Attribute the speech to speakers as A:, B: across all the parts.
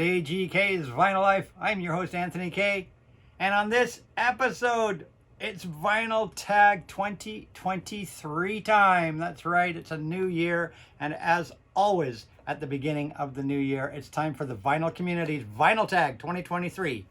A: AGK's Vinyl Life. I'm your host, Anthony K. And on this episode, it's Vinyl Tag 2023 time. That's right, it's a new year. And as always, at the beginning of the new year, it's time for the vinyl community's Vinyl Tag 2023.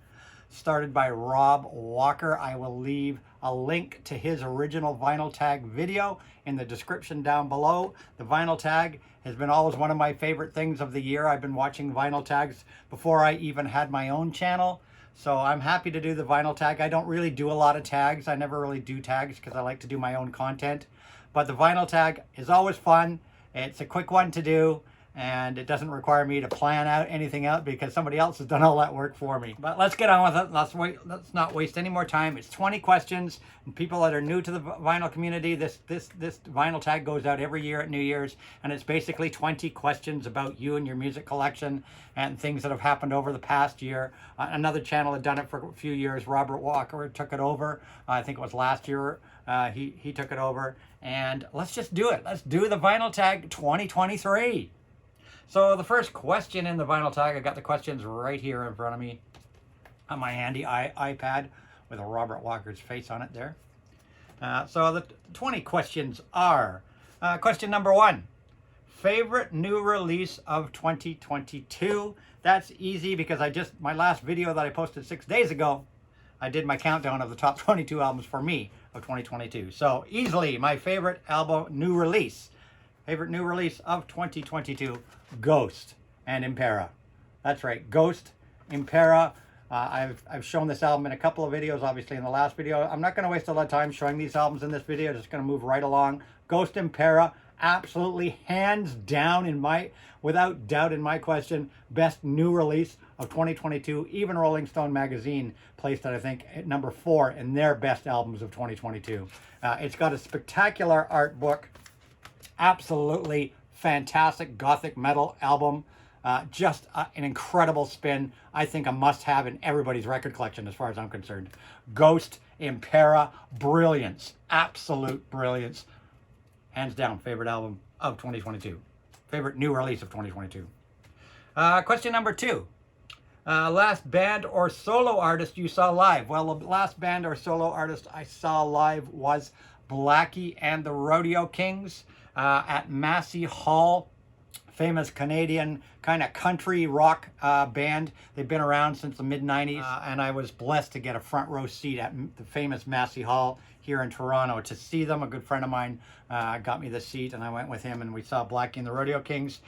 A: Started by Rob Walker. I will leave a link to his original Vinyl Tag video in the description down below. The Vinyl Tag has been always one of my favorite things of the year. I've been watching Vinyl Tags before I even had my own channel. So I'm happy to do the Vinyl Tag. I don't really do a lot of tags. I never really do tags because I like to do my own content. But the Vinyl Tag is always fun. It's a quick one to do. And it doesn't require me to plan out anything out because somebody else has done all that work for me. But let's get on with it. Let's not waste any more time. It's 20 questions. And people that are new to the vinyl community, this Vinyl Tag goes out every year at New Year's. And it's basically 20 questions about you and your music collection and things that have happened over the past year. Another channel had done it for a few years. Robert Walker took it over. I think it was last year he took it over. And let's just do it. Let's do the Vinyl Tag 2023. So the first question in the Vinyl Tag, I got the questions right here in front of me on my handy iPad with a Robert Walker's face on it there. So the 20 questions are, question number 1, favorite new release of 2022. That's easy because my last video that I posted 6 days ago, I did my countdown of the top 22 albums for me of 2022. So easily my favorite album, new release. Favorite new release of 2022, Ghost and Impera. That's right, Ghost, Impera. I've shown this album in a couple of videos, obviously in the last video. I'm not going to waste a lot of time showing these albums in this video. Just going to move right along. Ghost, Impera, absolutely hands down without doubt in my question, best new release of 2022. Even Rolling Stone magazine placed it, I think, at number 4 in their best albums of 2022. It's got a spectacular art book. Absolutely fantastic gothic metal album. Just an incredible spin. I think a must-have in everybody's record collection as far as I'm concerned. Ghost, Impera, brilliance. Absolute brilliance. Hands down, favorite album of 2022. Favorite new release of 2022. Question number 2. Last band or solo artist you saw live? Well, the last band or solo artist I saw live was Blackie and the Rodeo Kings. At Massey Hall, famous Canadian kind of country rock band. They've been around since the mid-90s, and I was blessed to get a front row seat at the famous Massey Hall here in Toronto to see them. A good friend of mine got me the seat, and I went with him, and we saw Blackie and the Rodeo Kings.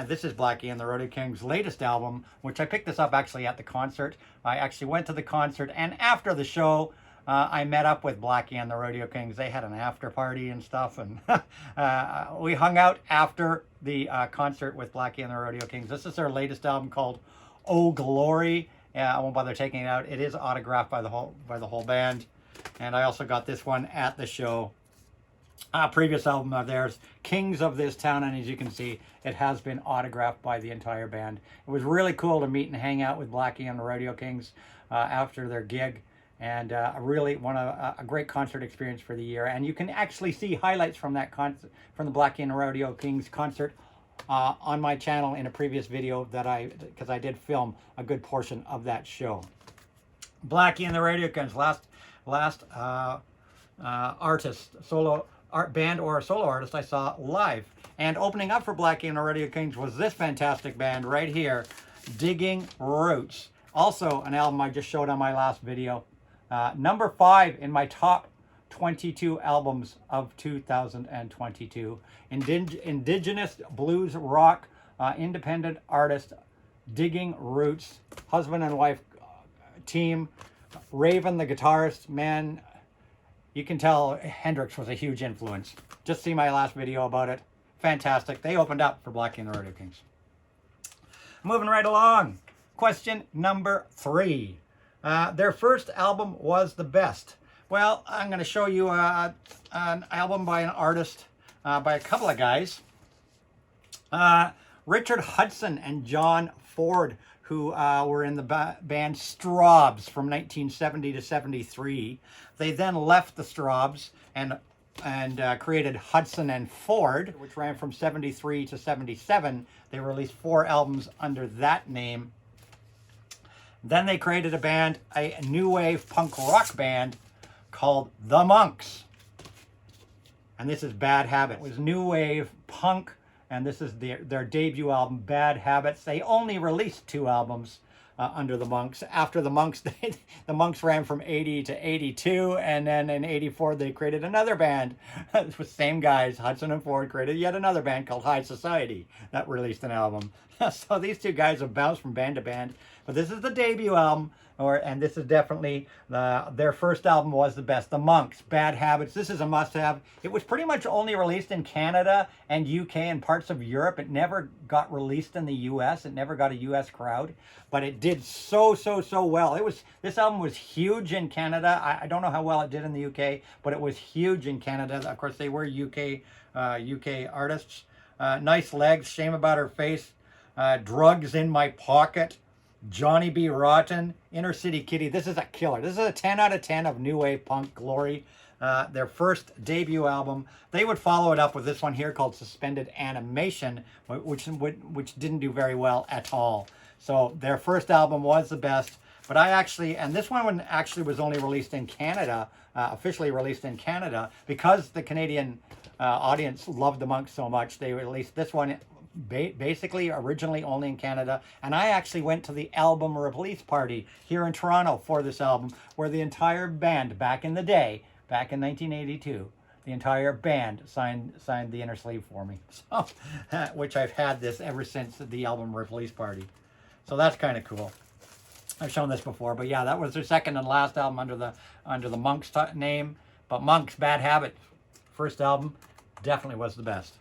A: This is Blackie and the Rodeo Kings' latest album, which I picked this up actually at the concert. I actually went to the concert, and after the show, I met up with Blackie and the Rodeo Kings. They had an after party and stuff, and we hung out after the concert with Blackie and the Rodeo Kings. This is their latest album called Oh Glory. I won't bother taking it out. It is autographed by the whole band, and I also got this one at the show. Previous album of theirs, Kings of This Town, and as you can see, it has been autographed by the entire band. It was really cool to meet and hang out with Blackie and the Rodeo Kings after their gig. And really a great concert experience for the year. And you can actually see highlights from that concert, from the Blackie and the Rodeo Kings concert on my channel in a previous video because I did film a good portion of that show. Blackie and the Rodeo Kings, last artist, band or solo artist I saw live. And opening up for Blackie and the Rodeo Kings was this fantastic band right here, Digging Roots. Also an album I just showed on my last video. Number 5 in my top 22 albums of 2022. Indigenous blues rock, independent artist, Digging Roots, husband and wife team. Raven, the guitarist, man, you can tell Hendrix was a huge influence. Just see my last video about it. Fantastic. They opened up for Blackie and the Rodeo Kings. Moving right along. Question number 3. Their first album was the best. Well, I'm going to show you an album by an artist, by a couple of guys. Richard Hudson and John Ford, who were in the band Strawbs from 1970 to 73. They then left the Strawbs and created Hudson and Ford, which ran from 73 to 77. They released 4 albums under that name. Then they created a band, a new wave punk rock band called The Monks. And this is Bad Habits. It was new wave punk, and this is their debut album, Bad Habits. They only released 2 albums under the Monks. After the Monks, the Monks ran from 80 to 82, and then in 84 they created another band with the same guys. Hudson and Ford created yet another band called High Society that released an album. So these 2 guys have bounced from band to band, but this is the debut album. And this is definitely their first album was the best. The Monks, Bad Habits. This is a must-have. It was pretty much only released in Canada and UK and parts of Europe. It never got released in the US. It never got a US crowd, but it did so well. This album was huge in Canada. I don't know how well it did in the UK, but it was huge in Canada. Of course, they were UK artists. Nice Legs, Shame About Her Face, Drugs in My Pocket, Johnny B. Rotten, Inner City Kitty. This is a killer. This is a 10 out of 10 of new wave punk glory. Their first debut album. They would follow it up with this one here called Suspended Animation, which didn't do very well at all. So their first album was the best. But and this one actually was only released in Canada, officially released in Canada, because the Canadian audience loved the Monks so much. They released this one basically originally only in Canada, and I actually went to the album release party here in Toronto for this album, where the entire band back in the day, back in 1982, the entire band signed the inner sleeve for me. So, which I've had this ever since the album release party. So that's kind of cool. I've shown this before, but yeah, that was their second and last album under the Monks name. But Monks, Bad Habits, first album, definitely was the best.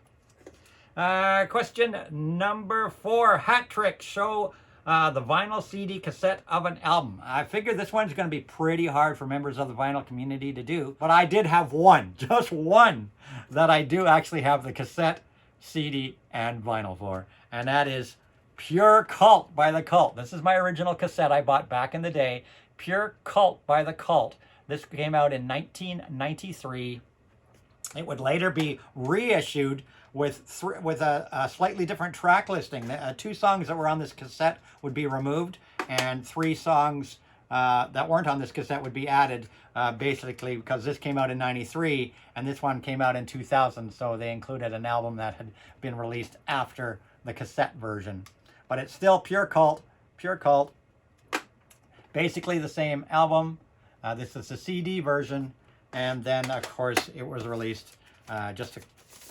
A: Question number 4. Hat trick. Show the vinyl CD cassette of an album. I figured this one's going to be pretty hard for members of the vinyl community to do, but I did have one, just one, that I do actually have the cassette, CD, and vinyl for, and that is Pure Cult by The Cult. This is my original cassette I bought back in the day, Pure Cult by The Cult. This came out in 1993. It would later be reissued with a slightly different track listing. 2 songs that were on this cassette would be removed, and 3 songs that weren't on this cassette would be added, basically because this came out in 93 and this one came out in 2000, so they included an album that had been released after the cassette version. But it's still Pure Cult, basically the same album. This is the CD version, and then of course it was released just a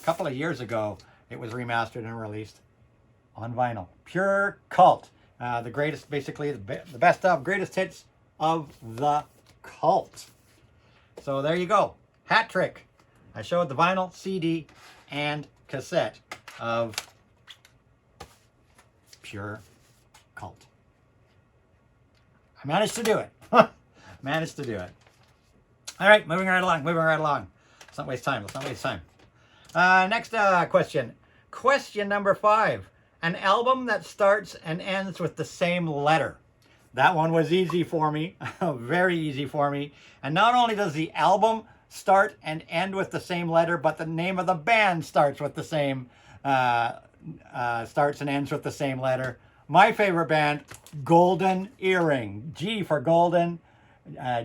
A: couple of years ago. It was remastered and released on vinyl. Pure Cult, the greatest, basically the best of greatest hits of The Cult. So there you go, hat trick. I showed the vinyl, CD, and cassette of Pure Cult. I managed to do it. Managed to do it. All right, moving right along. Let's not waste time. Next question. Question number 5. An album that starts and ends with the same letter. That one was easy for me. Very easy for me. And not only does the album start and end with the same letter, but the name of the band starts with the same, starts and ends with the same letter. My favorite band, Golden Earring. G for golden,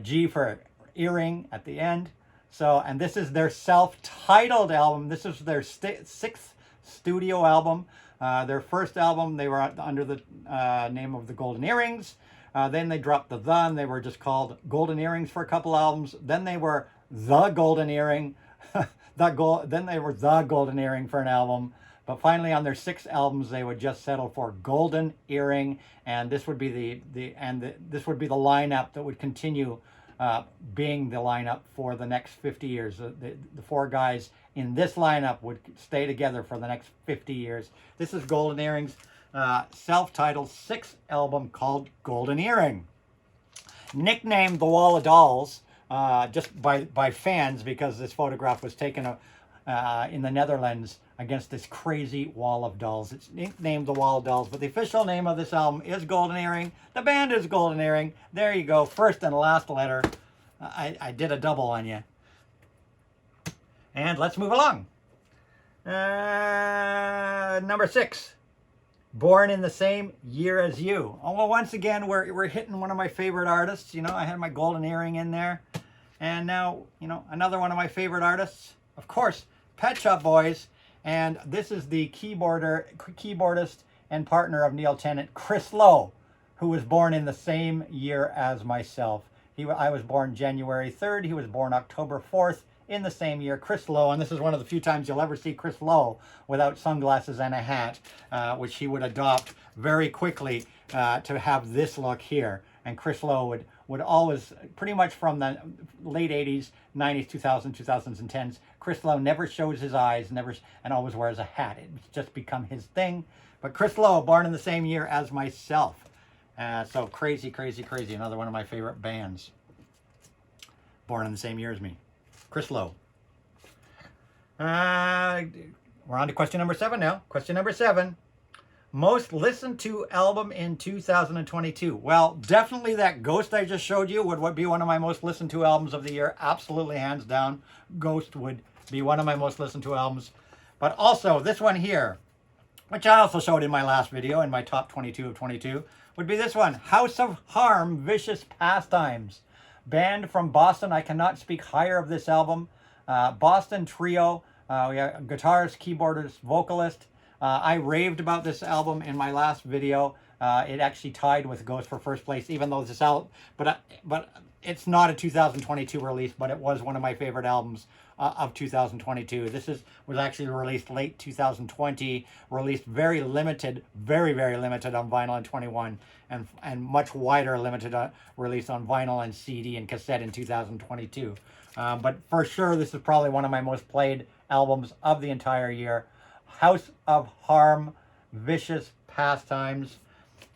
A: G for earring at the end. So, and this is their self-titled album. This is their 6th studio album. Their first album, they were under the name of the Golden Earrings. Then they dropped the and they were just called Golden Earrings for a couple albums. Then they were the Golden Earring. Then they were the Golden Earring for an album. But finally, on their 6 albums, they would just settle for Golden Earring, and this would be this would be the lineup that would continue being the lineup for the next 50 years. The 4 guys in this lineup would stay together for the next 50 years. This is Golden Earring's self-titled 6th album called Golden Earring. Nicknamed The Wall of Dolls just by fans, because this photograph was taken in the Netherlands against this crazy wall of dolls. It's nicknamed The Wall of Dolls, but the official name of this album is Golden Earring. The band is Golden Earring. There you go, first and last letter. I did a double on you. And let's move along. Number 6. Born in the same year as you. Oh, well, once again, we're hitting one of my favorite artists. You know, I had my golden earring in there. And now, you know, another one of my favorite artists, of course, Pet Shop Boys. And this is the keyboardist and partner of Neil Tennant, Chris Lowe, who was born in the same year as myself. I was born January 3rd. He was born October 4th in the same year. Chris Lowe, and this is one of the few times you'll ever see Chris Lowe without sunglasses and a hat, which he would adopt very quickly to have this look here. And Chris Lowe would always, pretty much from the late 80s, 90s, 2000s, 2010s, Chris Lowe never shows his eyes, and always wears a hat. It's just become his thing. But Chris Lowe, born in the same year as myself. So crazy, crazy, crazy. Another one of my favorite bands. Born in the same year as me. Chris Lowe. We're on to question number 7 now. Question number 7. Most listened to album in 2022. Well, definitely that Ghost I just showed you would be one of my most listened to albums of the year. Absolutely, hands down. Ghost would be one of my most listened to albums. But also this one here, which I also showed in my last video, in my top 22 of 22, would be this one. House of Harm, Vicious Pastimes. Band from Boston. I cannot speak higher of this album. Boston trio. We have guitarist, keyboardist, vocalist. I raved about this album in my last video. It actually tied with Ghost for first place, even though this album, but it's not a 2022 release, but it was one of my favorite albums of 2022. This was actually released late 2020, released very limited, very, very limited on vinyl in 21, and much wider limited release on vinyl and CD and cassette in 2022. But for sure, this is probably one of my most played albums of the entire year. House of Harm, Vicious Pastimes.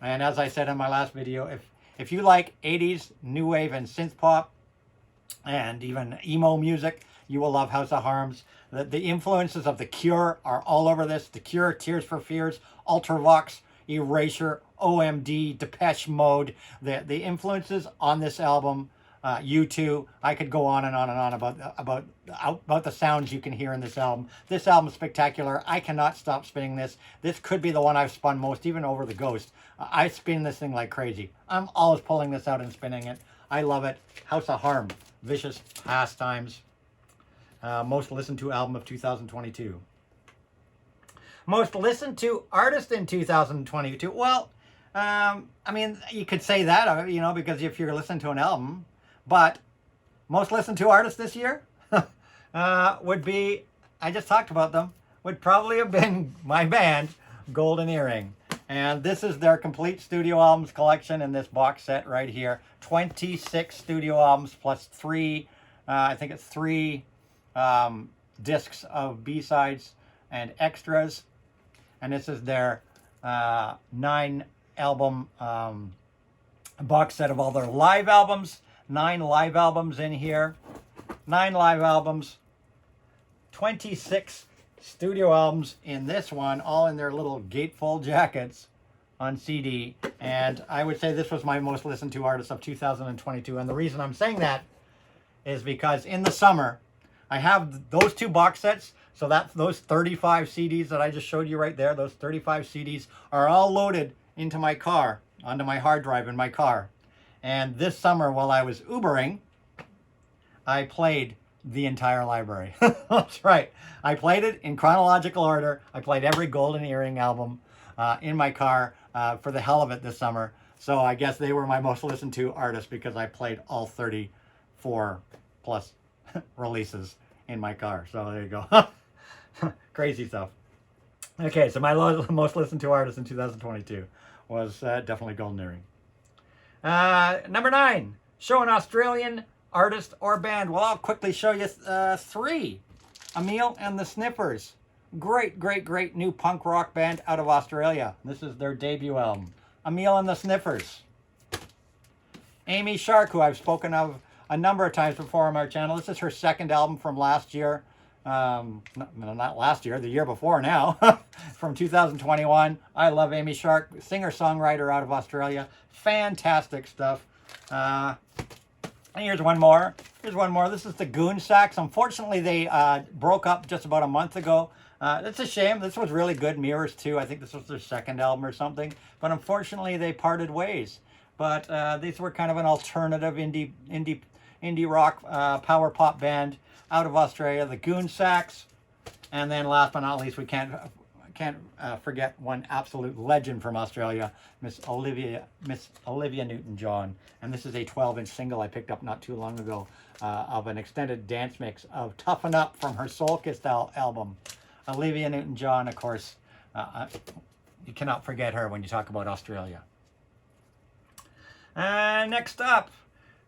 A: And as I said in my last video, if you like 80s new wave and synth pop and even emo music, you will love House of Harms. The influences of The Cure are all over this. The Cure, Tears for Fears, Ultravox, Erasure, OMD, Depeche Mode. The influences on this album, U2, I could go on and on and on about the sounds you can hear in this album. This album is spectacular. I cannot stop spinning this. This could be the one I've spun most, even over the Ghost. I spin this thing like crazy. I'm always pulling this out and spinning it. I love it. House of Harm, Vicious Pastimes. Most listened to album of 2022. Most listened to artist in 2022. Well, I mean, you could say that, you know, because if you're listening to an album, but most listened to artist this year would be, I just talked about them, would probably have been my band, Golden Earring. And this is their complete studio albums collection in this box set right here. 26 studio albums plus 3, I think it's 3 discs of B-sides and extras. And this is their 9 album box set of all their live albums. 9 live albums in here. 9 live albums. 26 studio albums in this one, all in their little gatefold jackets on CD. And I would say this was my most listened to artist of 2022. And the reason I'm saying that is because in the summer, I have those 2 box sets. So those 35 CDs that I just showed you right there, those 35 CDs are all loaded into my car, onto my hard drive in my car. And this summer, while I was Ubering, I played the entire library. That's right. I played it in chronological order. I played every Golden Earring album in my car for the hell of it this summer. So I guess they were my most listened to artists because I played all 34 plus releases in my car. So there you go. Crazy stuff. Okay, so my most listened to artist in 2022 was definitely Golden Earring. Number 9, show an Australian artist or band. Well, I'll quickly show you 3. Emil and the Sniffers. Great, great, great new punk rock band out of Australia. This is their debut album. Emil and the Sniffers. Amy Shark, who I've spoken of a number of times before on our channel. This is her 2nd album from last year. Not last year, the year before now. From 2021. I love Amy Shark, singer-songwriter out of Australia. Fantastic stuff. And here's one more. Here's one more. This is the Goon Sax. Unfortunately, they broke up just about a month ago. It's a shame. This was really good. Mirrors too. I think this was their second album or something. But unfortunately, they parted ways. But these were kind of an alternative indie rock power pop band out of Australia, the Goon Sax. And then last but not least, we can't forget one absolute legend from Australia, Miss Olivia Newton-John. And this is a 12-inch single I picked up not too long ago of an extended dance mix of Toughen Up from her Soul Kissed album. Olivia Newton-John, of course, you cannot forget her when you talk about Australia. Next up,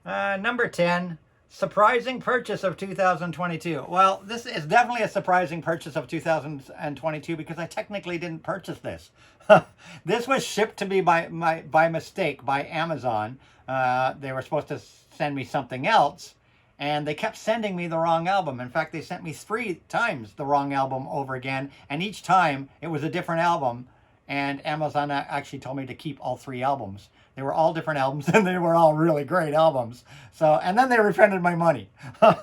A: number 10. Surprising purchase of 2022. Well, this is definitely a surprising purchase of 2022 because I technically didn't purchase this. This was shipped to me by mistake by Amazon. They were supposed to send me something else, and they kept sending me the wrong album. In fact, they sent me 3 times the wrong album over again, and each time it was a different album, and Amazon actually told me to keep all 3 albums. They were all different albums, and they were all really great albums. So, and then they refunded my money.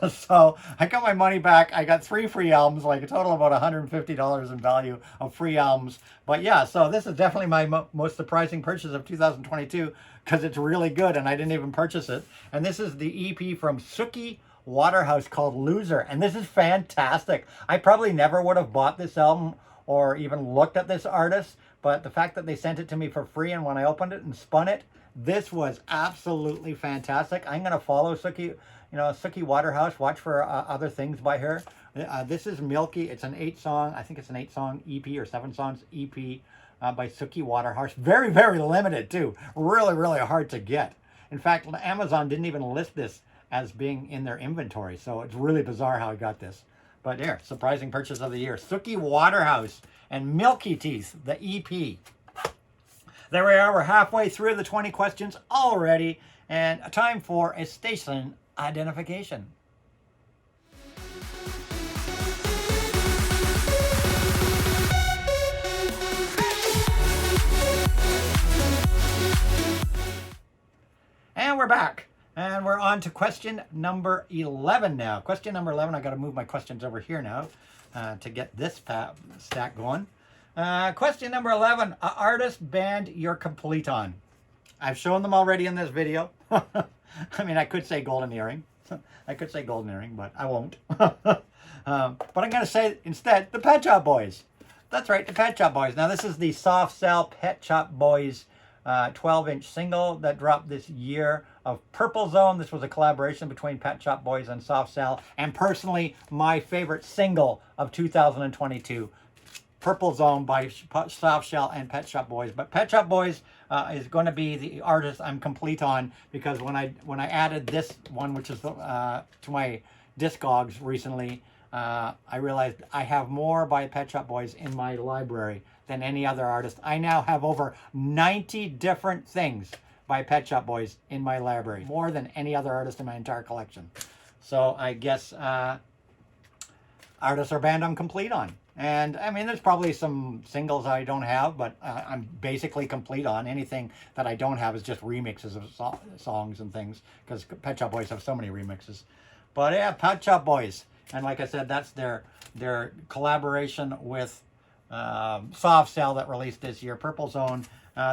A: So I got my money back. I got 3 free albums, like a total of about $150 in value of free albums. But yeah, so this is definitely my most surprising purchase of 2022 because it's really good, and I didn't even purchase it. And this is the EP from Suki Waterhouse called Loser, and this is fantastic. I probably never would have bought this album or even looked at this artist, but the fact that they sent it to me for free, and when I opened it and spun it, this was absolutely fantastic. I'm going to follow Suki Waterhouse, watch for other things by her. This is Milky. It's an 8-song, I think it's an 8-song EP or 7 songs EP by Suki Waterhouse. Very, very limited too. Really, really hard to get. In fact, Amazon didn't even list this as being in their inventory, so it's really bizarre how I got this. But here, surprising purchase of the year. Suki Waterhouse and Milky Teeth, the EP. There we are. We're halfway through the 20 questions already, and time for a station identification. And we're back. And we're on to question number 11 now. Question number 11, I got to move my questions over here now to get this stack going. Question number 11, artist band you're complete on. I've shown them already in this video. I mean, I could say Golden Earring. I could say Golden Earring, but I won't. But I'm going to say instead the Pet Shop Boys. That's right, the Pet Shop Boys. Now, this is the Soft Cell Pet Shop Boys 12-inch single that dropped this year of Purple Zone. This was a collaboration between Pet Shop Boys and Soft Cell, and personally my favorite single of 2022, Purple Zone by Soft Cell and Pet Shop Boys. But Pet Shop Boys is going to be the artist I'm complete on, because when I added this one, which is to my Discogs recently, I realized I have more by Pet Shop Boys in my library than any other artist. I now have over 90 different things by Pet Shop Boys in my library, more than any other artist in my entire collection. So I guess artist or band I'm complete on. And I mean, there's probably some singles I don't have, but I'm basically complete on. Anything that I don't have is just remixes of songs and things, because Pet Shop Boys have so many remixes. But yeah, Pet Shop Boys. And like I said, that's their collaboration with Soft Cell that released this year, Purple Zone.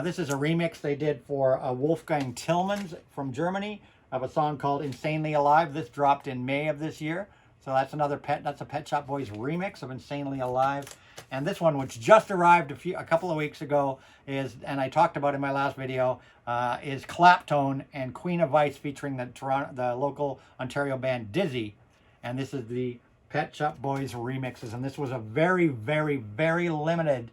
A: This is a remix they did for Wolfgang Tillmans from Germany of a song called Insanely Alive. This dropped in May of this year. So that's a Pet Shop Boys remix of Insanely Alive. And this one, which just arrived a couple of weeks ago, and I talked about in my last video, is Claptone and Queen of Ice featuring the local Ontario band Dizzy. And this is the Pet Shop Boys remixes. And this was a very, very, very limited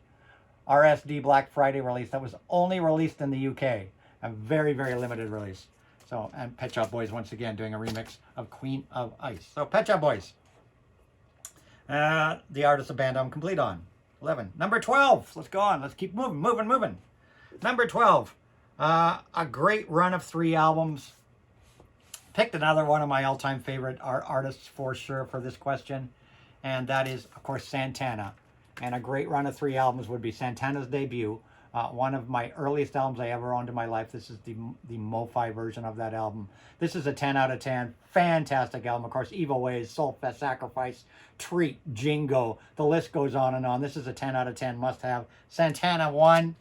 A: RSD Black Friday release that was only released in the UK. A very, very limited release. So, and Pet Shop Boys once again doing a remix of Queen of Ice. So, Pet Shop Boys. The artist of band I'm complete on. 11. Number 12. Let's go on. Let's keep moving. Number 12. A great run of 3 albums. Picked another one of my all-time favorite artists for sure for this question. And that is, of course, Santana. And a great run of 3 albums would be Santana's debut, One of my earliest albums I ever owned in my life. This is the Mo-Fi version of that album. This is a 10 out of 10. Fantastic album. Of course, Evil Ways, Soulfest, Sacrifice, Treat, Jingo. The list goes on and on. This is a 10 out of 10 must have. Santana 1,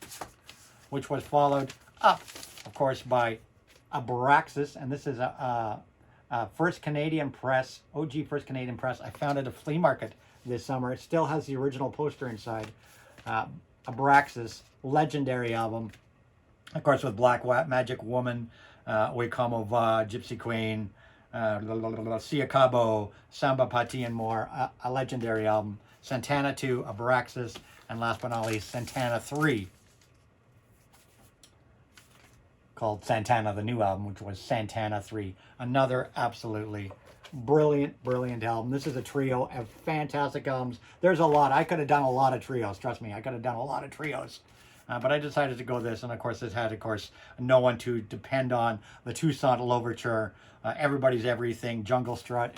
A: which was followed up, of course, by Abraxas. And this is a First Canadian Press, OG First Canadian Press. I found it at a flea market this summer. It still has the original poster inside. Abraxas, legendary album, of course, with Black Magic Woman, We Come Over, Gypsy Queen, Sia Cabo, Samba Pati, and more. A legendary album. Santana 2, Abraxas, and last but not least, Santana 3, called Santana, the new album, which was Santana 3. Another absolutely brilliant album. This is a trio of fantastic albums. There's a lot. I could have done a lot of trios. Trust me, I could have done a lot of trios. But I decided to go this, and of course this had, of course, No One to Depend On, the Toussaint Louverture, Everybody's Everything, Jungle Strut,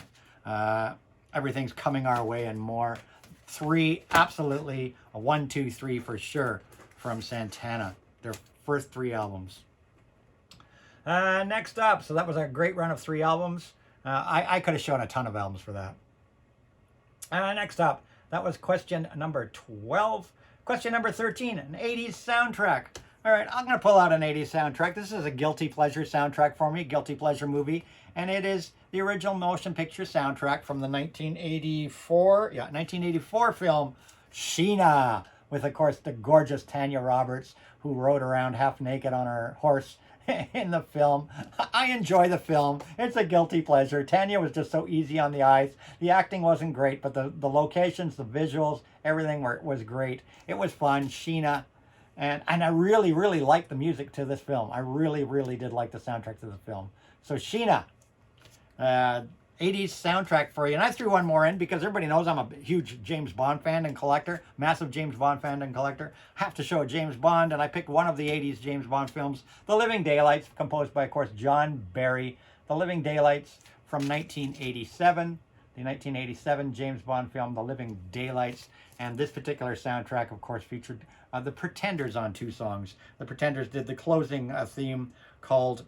A: Everything's Coming Our Way, and more. 3, absolutely, a 1, 2, 3 for sure from Santana. Their first 3 albums. Next up, so that was a great run of 3 albums. I could have shown a ton of albums for that. Next up, that was question number 12. Question number 13, an 80s soundtrack. All right, I'm going to pull out an 80s soundtrack. This is a guilty pleasure soundtrack for me, guilty pleasure movie. And it is the original motion picture soundtrack from the 1984 film, Sheena, with, of course, the gorgeous Tanya Roberts, who rode around half naked on her horse in the film. I enjoy the film. It's a guilty pleasure. Tanya was just so easy on the eyes. The acting wasn't great, but the locations, the visuals, everything was great. It was fun. Sheena. And I really liked the music to this film. I really did like the soundtrack to the film. So Sheena, 80s soundtrack for you. And I threw one more in because everybody knows I'm a huge James Bond fan and collector, massive James Bond fan and collector. Have to show James Bond, and I picked one of the 80s James Bond films, The Living Daylights, composed by, of course, John Barry. The Living Daylights from 1987. The 1987 James Bond film, The Living Daylights. And this particular soundtrack, of course, featured the Pretenders on 2 songs. The Pretenders did the closing theme called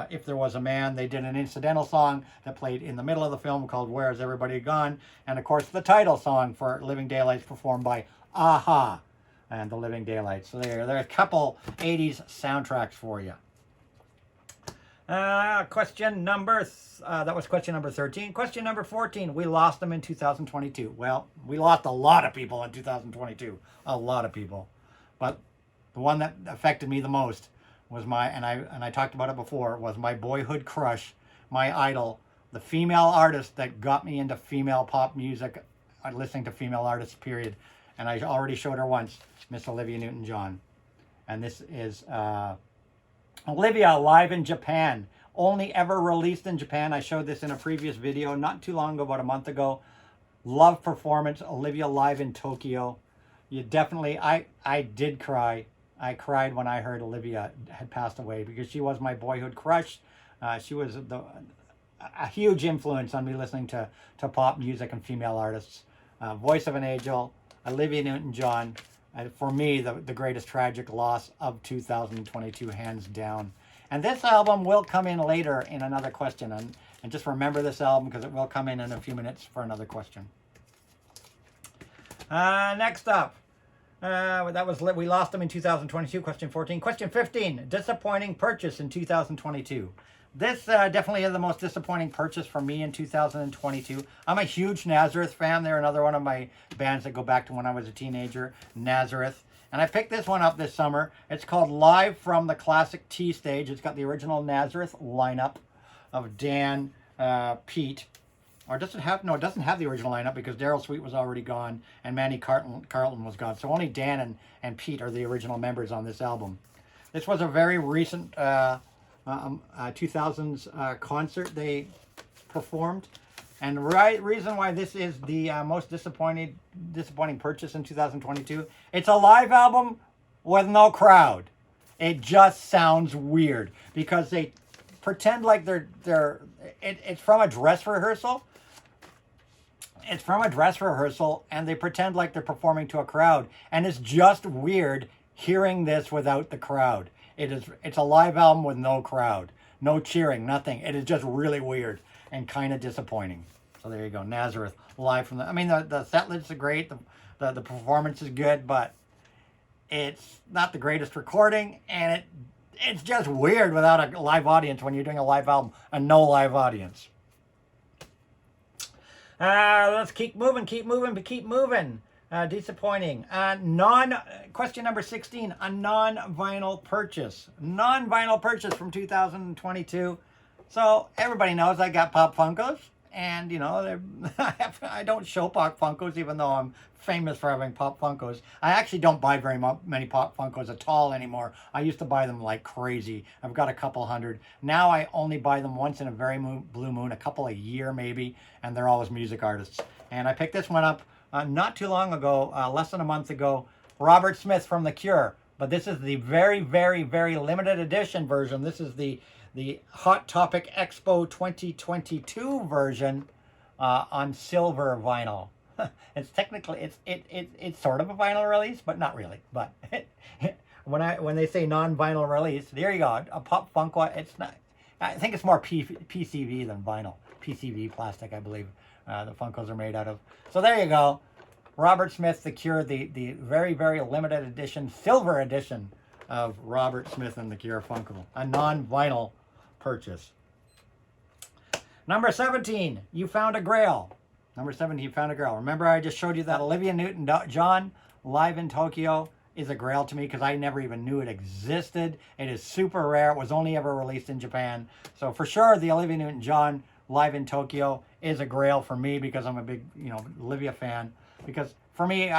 A: If There Was a Man. They did an incidental song that played in the middle of the film called Where's Everybody Gone? And, of course, the title song for Living Daylights performed by Aha and The Living Daylights. So there are a couple 80s soundtracks for you. Question number, that was question number 13. Question number 14, we lost them in 2022. Well, we lost a lot of people in 2022. A lot of people. But the one that affected me the most was and I talked about it before, was my boyhood crush, my idol, the female artist that got me into female pop music, listening to female artists, period. And I already showed her once, Miss Olivia Newton-John. And this is Olivia live in Japan. Only ever released in Japan. I showed this in a previous video not too long ago, about a month ago. Love performance. Olivia live in Tokyo. You definitely, I did cry. I cried when I heard Olivia had passed away because she was my boyhood crush. She was a huge influence on me listening to pop music and female artists. Voice of an Angel, Olivia Newton-John. For me, the greatest tragic loss of 2022, hands down. And this album will come in later in another question. And just remember this album because it will come in a few minutes for another question. Next up. We lost them in 2022, question 14. Question 15, disappointing purchase in 2022. This definitely is the most disappointing purchase for me in 2022. I'm a huge Nazareth fan. They're another one of my bands that go back to when I was a teenager, Nazareth. And I picked this one up this summer. It's called Live from the Classic T Stage. It's got the original Nazareth lineup of Dan, Pete. Or does it have? No, it doesn't have the original lineup because Daryl Sweet was already gone and Manny Carlton was gone. So only Dan and Pete are the original members on this album. This was a very recent 2000s concert they performed. And the reason why this is the most disappointing purchase in 2022, it's a live album with no crowd. It just sounds weird because they pretend like it's from a dress rehearsal. It's from a dress rehearsal and they pretend like they're performing to a crowd, and it's just weird hearing this without the crowd. It's a live album with no crowd, no cheering, nothing. It is just really weird and kind of disappointing. So there you go, Nazareth, live from the. I mean, the set lists are great, the performance is good, but it's not the greatest recording, and it's just weird without a live audience when you're doing a live album and no live audience. Let's keep moving. Disappointing. Question number 16, a non-vinyl purchase. Non-vinyl purchase from 2022. So everybody knows I got Pop Funkos. And, you know, I don't show Pop Funkos, even though I'm famous for having Pop Funkos. I actually don't buy very many Pop Funkos at all anymore. I used to buy them like crazy. I've got a couple hundred. Now I only buy them once in a very blue moon, a couple a year maybe, and they're always music artists. And I picked this one up not too long ago, less than a month ago, Robert Smith from The Cure. But this is the very, very, very limited edition version. This is the Hot Topic Expo 2022 version on silver vinyl. It's technically it's sort of a vinyl release, but not really. But when they say non-vinyl release, there you go. A Pop Funko. It's not. I think it's more PCV than vinyl. PCV plastic, I believe. The Funkos are made out of. So there you go. Robert Smith, The Cure, the very, very limited edition, silver edition of Robert Smith and The Cure Funko. A non-vinyl purchase. Number 17, you found a grail. Number 17, you found a grail. Remember I just showed you that Olivia Newton-John live in Tokyo is a grail to me because I never even knew it existed. It is super rare. It was only ever released in Japan. So for sure, the Olivia Newton-John live in Tokyo is a grail for me because I'm a big, Olivia fan. Because for me,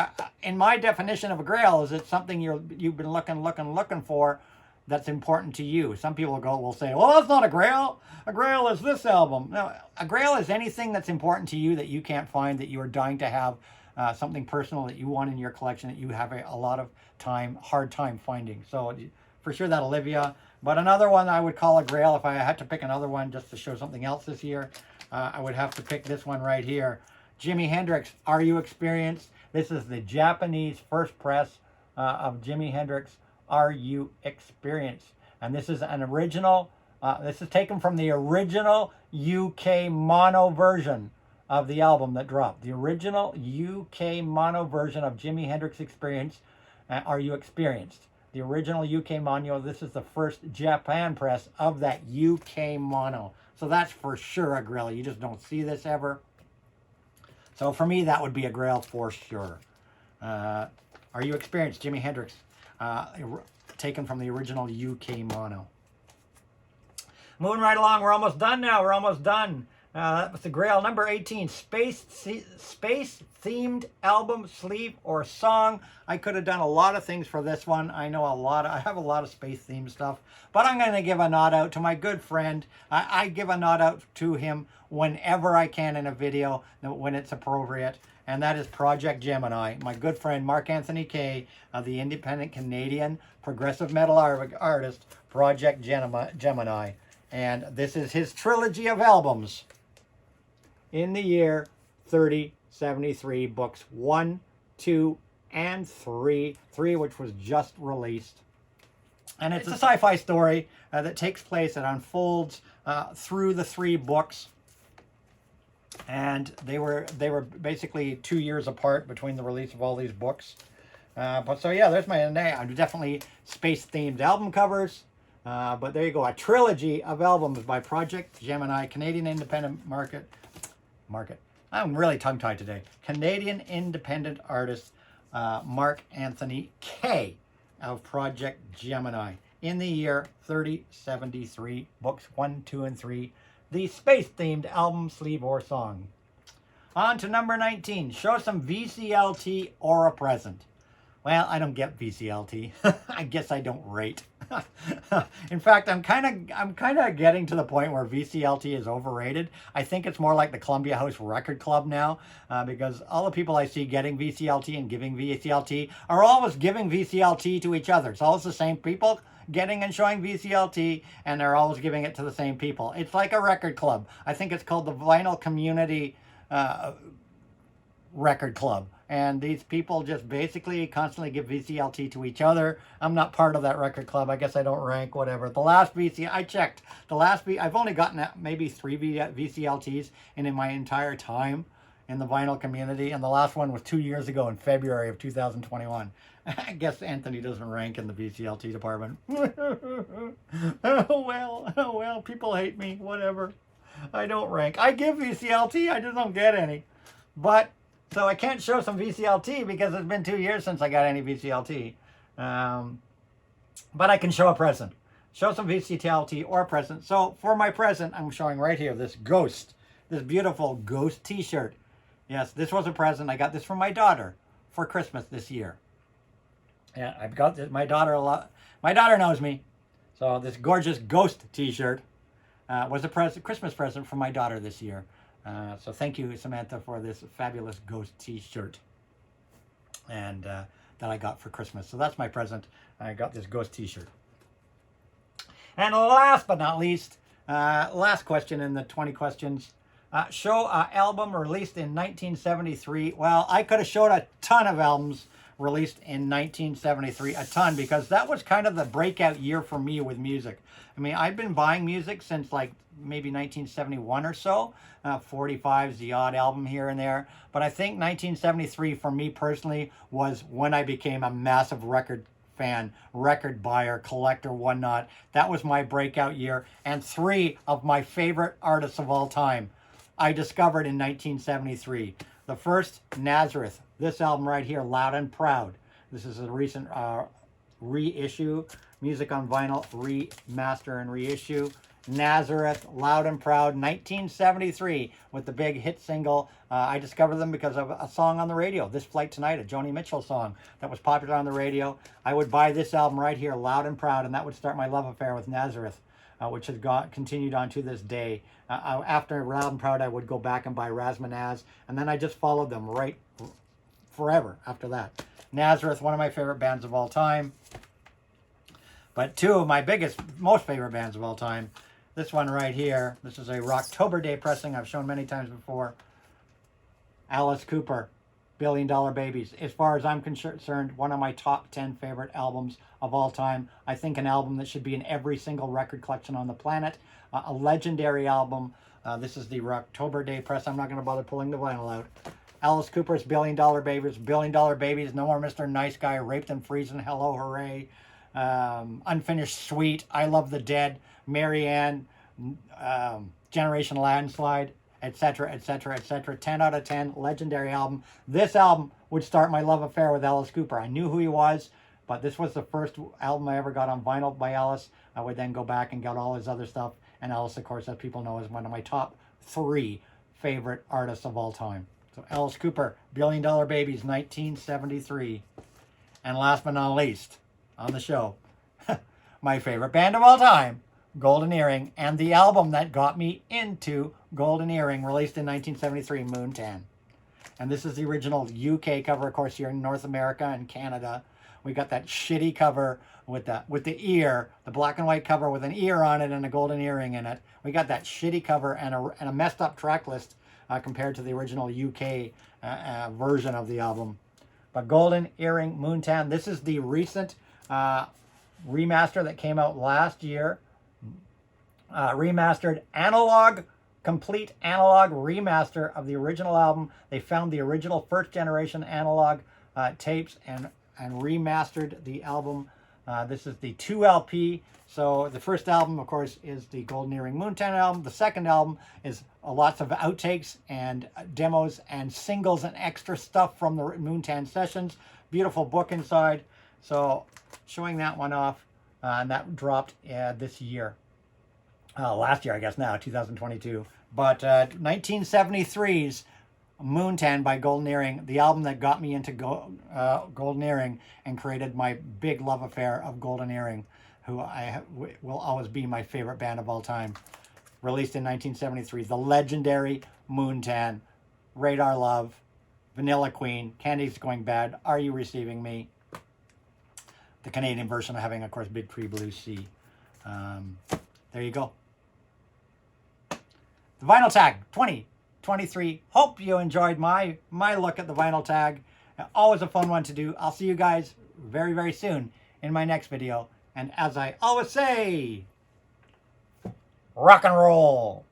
A: in my definition of a grail, is it's something you've been looking for that's important to you. Some people will say, well, that's not a grail. A grail is this album. No, a grail is anything that's important to you that you can't find, that you are dying to have, something personal that you want in your collection that you have a lot of hard time finding. So for sure that Olivia. But another one I would call a grail, if I had to pick another one just to show something else this year, I would have to pick this one right here. Jimi Hendrix, Are You Experienced? This is the Japanese first press of Jimi Hendrix, Are You Experienced? And this is an original, this is taken from the original UK mono version of the album that dropped. The original UK mono version of Jimi Hendrix Experience, Are You Experienced? The original UK mono, this is the first Japan press of that UK mono. So that's for sure a grail. You just don't see this ever. So for me, that would be a grail for sure. Are You Experienced? Jimi Hendrix, taken from the original UK mono. Moving right along, we're almost done now. We're almost done. That was the grail. Number 18, space-themed album, sleeve, or song. I could have done a lot of things for this one. I have a lot of space-themed stuff. But I'm going to give a nod out to my good friend. I give a nod out to him whenever I can in a video, when it's appropriate. And that is Project Gemini. My good friend Mark Anthony Kay, the independent Canadian progressive metal artist, Project Gemini. And this is his trilogy of albums in the year 3073, books 1, 2, and 3. 3, which was just released. And it's a sci-fi story that takes place, that unfolds through the 3 books. And they were basically 2 years apart between the release of all these books. But so yeah, there's my definitely space-themed album covers. But there you go, a trilogy of albums by Project Gemini, Canadian independent market. I'm really tongue-tied today. Canadian independent artist Mark Anthony Kay of Project Gemini in the year 3073, books 1, 2, and 3. The space-themed album, sleeve, or song. On to number 19. Show some VCLT or a present. Well, I don't get VCLT. I guess I don't rate. In fact, I'm kind of getting to the point where VCLT is overrated. I think it's more like the Columbia House Record Club now, because all the people I see getting VCLT and giving VCLT are always giving VCLT to each other. It's always the same people getting and showing VCLT, and they're always giving it to the same people. It's like a record club. I think it's called the Vinyl Community Record Club. and these people just basically constantly give VCLT to each other. I'm not part of that record club. I guess I don't rank, whatever. The last I checked. I've only gotten maybe 3 VCLTs in my entire time in the vinyl community, and the last one was 2 years ago in February of 2021. I guess Anthony doesn't rank in the VCLT department. Oh well, people hate me, whatever. I don't rank. I give VCLT, I just don't get any. But, so I can't show some VCLT because it's been 2 years since I got any VCLT. But I can show a present. Show some VCLT or a present. So for my present, I'm showing right here this Ghost. This beautiful Ghost t-shirt. Yes, this was a present. I got this from my daughter for Christmas this year. Yeah, I've got this, my daughter a lot. My daughter knows me. So this gorgeous Ghost t-shirt was a Christmas present from my daughter this year. So thank you, Samantha, for this fabulous Ghost t-shirt. And that I got for Christmas. So that's my present. I got this Ghost t-shirt. And last but not least, last question in the 20 questions. Show album released in 1973. Well, I could have showed a ton of albums released in 1973, a ton, because that was kind of the breakout year for me with music. I mean, I've been buying music since like maybe 1971 or so. 45's the odd album here and there. But I think 1973 for me personally was when I became a massive record fan, record buyer, collector, whatnot. That was my breakout year. And 3 of my favorite artists of all time I discovered in 1973. The first, Nazareth. This album right here, Loud and Proud. This is a recent reissue, music on vinyl, remaster and reissue. Nazareth, Loud and Proud, 1973, with the big hit single. I discovered them because of a song on the radio, This Flight Tonight, a Joni Mitchell song that was popular on the radio. I would buy this album right here, Loud and Proud, and that would start my love affair with Nazareth, which has continued on to this day. After Loud and Proud, I would go back and buy Razmanaz, and then I just followed them right forever after that. Nazareth, one of my favorite bands of all time. But 2 of my most favorite bands of all time. This one right here, this is a Rocktober Day pressing I've shown many times before. Alice Cooper, Billion Dollar Babies. As far as I'm concerned, one of my top 10 favorite albums of all time. I think an album that should be in every single record collection on the planet. A legendary album. This is the Rocktober Day press. I'm not going to bother pulling the vinyl out. Alice Cooper's Billion Dollar Babies, No More Mr. Nice Guy, Raped and Freezing, Hello Hooray, Unfinished Sweet, I Love the Dead, Marianne, Generation Landslide, etc., etc., etc. 10 out of 10, legendary album. This album would start my love affair with Alice Cooper. I knew who he was, but this was the first album I ever got on vinyl by Alice. I would then go back and get all his other stuff. And Alice, of course, as people know, is one of my top 3 favorite artists of all time. So Alice Cooper, Billion Dollar Babies, 1973. And last but not least, on the show, my favorite band of all time, Golden Earring, and the album that got me into Golden Earring, released in 1973, Moontan. And this is the original UK cover, of course, here in North America and Canada. We got that shitty cover with the ear, the black and white cover with an ear on it and a golden earring in it. We got that shitty cover and a messed up track list compared to the original UK version of the album. But Golden Earring, Moontan. This is the recent remaster that came out last year. Remastered complete analog remaster of the original album. They found the original first generation analog tapes and remastered the album. This is the 2 LP. So the first album, of course, is the Golden Earring Moontan album. The second album is lots of outtakes and demos and singles and extra stuff from the Moontan sessions. Beautiful book inside. So showing that one off, and that dropped this year. Last year, I guess now, 2022. But 1973's Moontan by Golden Earring, the album that got me into Golden Earring and created my big love affair of Golden Earring, who will always be my favorite band of all time. Released in 1973, the legendary Moontan, Radar Love, Vanilla Queen, Candy's Going Bad, Are You Receiving Me? The Canadian version of having, of course, Big Tree Blue Sea. There you go. The vinyl tag 2023. Hope you enjoyed my look at the vinyl tag. Always a fun one to do. I'll see you guys very, very soon in my next video. And as I always say, rock and roll.